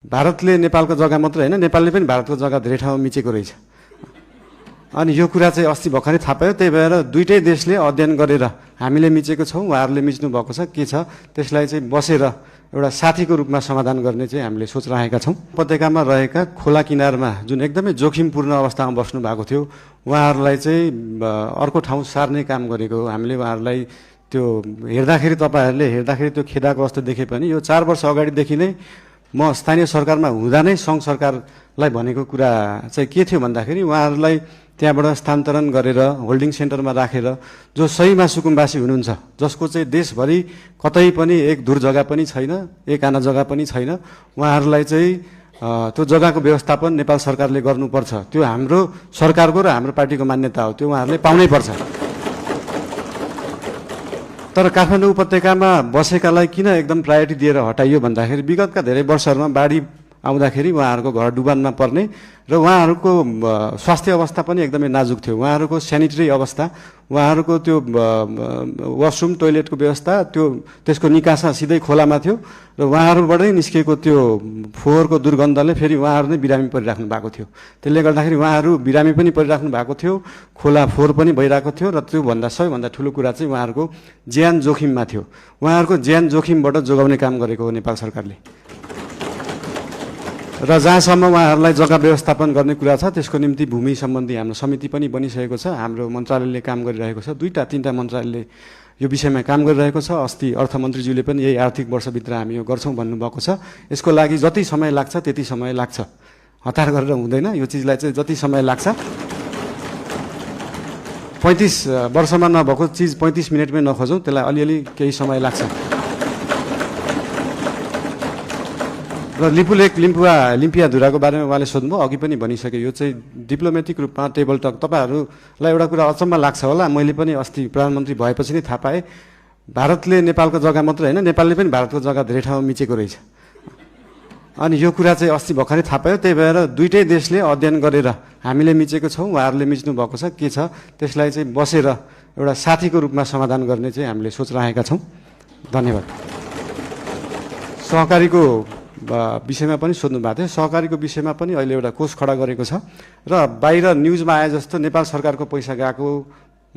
भारतले नेपालको जग्गा मात्र हैन, नेपालले पनि भारतको जग्गा धेरै ठाउँमा मिचेको रहेछ। अनि यो कुरा चाहिँ अस्ति भर्खरै थाहा पायो। त्यही भएर दुईटै देशले अध्ययन गरेर हामीले मिचेको छौँ, उहाँहरूले मिच्नु भएको छ, के छ त्यसलाई चाहिँ बसेर एउटा साथीको रूपमा समाधान गर्ने चाहिँ हामीले सोच राखेका छौँ। उपत्यकामा रहेका खोला किनारमा जुन एकदमै जोखिमपूर्ण अवस्थामा बस्नु भएको थियो, उहाँहरूलाई चाहिँ अर्को ठाउँ सार्ने काम गरेको हो। हामीले उहाँहरूलाई त्यो हेर्दाखेरि, तपाईँहरूले हेर्दाखेरि त्यो खेदाको अवस्था देखे पनि यो 4 वर्ष अगाडिदेखि नै म स्थानीय सरकारमा हुँदा नै सङ्घ सरकारलाई भनेको कुरा चाहिँ के थियो भन्दाखेरि उहाँहरूलाई त्यहाँबाट स्थानान्तरण गरेर होल्डिङ सेन्टरमा राखेर जो सहीमा सुकुम्बासी हुनुहुन्छ, जसको चाहिँ देशभरि कतै पनि एक धुर जग्गा पनि छैन, एक आना जग्गा पनि छैन, उहाँहरूलाई चाहिँ त्यो जग्गाको व्यवस्थापन नेपाल सरकारले गर्नुपर्छ। त्यो हाम्रो सरकारको र हाम्रो पार्टीको मान्यता हो, त्यो उहाँहरूले पाउनै पर्छ। तर काठमाडौँ उपत्यकामा बसेकालाई किन एकदम प्रायोरिटी दिएर हटाइयो भन्दाखेरि विगतका धेरै वर्षहरूमा बाढी आउँदाखेरि उहाँहरूको घर डुबानमा पर्ने र उहाँहरूको स्वास्थ्य अवस्था पनि एकदमै नाजुक थियो। उहाँहरूको स्यानिटरी अवस्था, उहाँहरूको त्यो वासरुम टोइलेटको व्यवस्था, त्यसको निकासा सिधै खोलामा थियो र उहाँहरूबाटै निस्केको त्यो फोहोरको दुर्गन्धले फेरि उहाँहरू नै बिरामी परिराख्नु भएको थियो। त्यसले गर्दाखेरि उहाँहरू बिरामी पनि परिराख्नु भएको थियो, खोला फोहोर पनि भइरहेको थियो र त्योभन्दा सबैभन्दा ठुलो कुरा चाहिँ उहाँहरूको ज्यान जोखिममा थियो। उहाँहरूको ज्यान जोखिमबाट जोगाउने काम गरेको हो नेपाल सरकारले। र जहाँसम्म उहाँहरूलाई जग्गा व्यवस्थापन गर्ने कुरा छ त्यसको निम्ति भूमि सम्बन्धी हाम्रो समिति पनि बनिसकेको छ। हाम्रो मन्त्रालयले काम गरिरहेको छ, 2-3 मन्त्रालयले यो विषयमा काम गरिरहेको छ। अस्ति अर्थमन्त्रीज्यूले पनि यही आर्थिक वर्षभित्र हामी यो गर्छौँ भन्नुभएको छ। यसको लागि जति समय लाग्छ त्यति समय लाग्छ, हतार गरेर हुँदैन। यो चिजलाई चाहिँ जति समय लाग्छ, 35 वर्षमा नभएको चिज 35 मिनटमै नखोजौँ, त्यसलाई अलिअलि केही समय लाग्छ। र लिम्पिया धुराको बारेमा उहाँले सोध्नुभयो, अघि पनि भनिसके। यो चाहिँ डिप्लोमेटिक रूपमा टेबल टक। तपाईँहरूलाई एउटा कुरा अचम्म लाग्छ होला, मैले पनि अस्ति प्रधानमन्त्री भएपछि नै थाहा पाएँ, भारतले नेपालको जग्गा मात्र हैन, नेपालले पनि भारतको जग्गा धेरै ठाउँमा मिचेको रहेछ। अनि यो कुरा चाहिँ अस्ति भर्खरै थाहा पायो। त्यही भएर दुईटै देशले अध्ययन गरेर हामीले मिचेको छौँ, उहाँहरूले मिच्नु भएको छ, के छ त्यसलाई चाहिँ बसेर एउटा साथीको रूपमा समाधान गर्ने चाहिँ हामीले सोच राखेका छौँ। धन्यवाद। सहकारीको विषयमा पनि सोध्नु भएको थियो। सहकारीको विषयमा पनि अहिले एउटा कोष खडा गरेको छ र बाहिर न्युजमा आए जस्तो नेपाल सरकारको पैसा गएको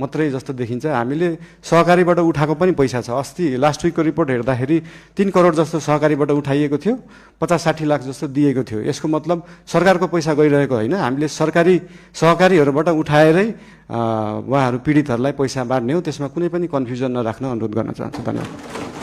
मात्रै जस्तो देखिन्छ। हामीले सहकारीबाट उठाएको पनि पैसा छ। अस्ति लास्ट विकको रिपोर्ट हेर्दाखेरि 3 करोड जस्तो सहकारीबाट उठाइएको थियो, 50-60 लाख जस्तो दिएको थियो। यसको मतलब सरकारको पैसा गइरहेको होइन, हामीले सहकारीहरूबाट उठाएरै उहाँहरू पीडितहरूलाई पैसा बाँड्ने हो। त्यसमा कुनै पनि कन्फ्युजन नराख्न अनुरोध गर्न चाहन्छु। धन्यवाद।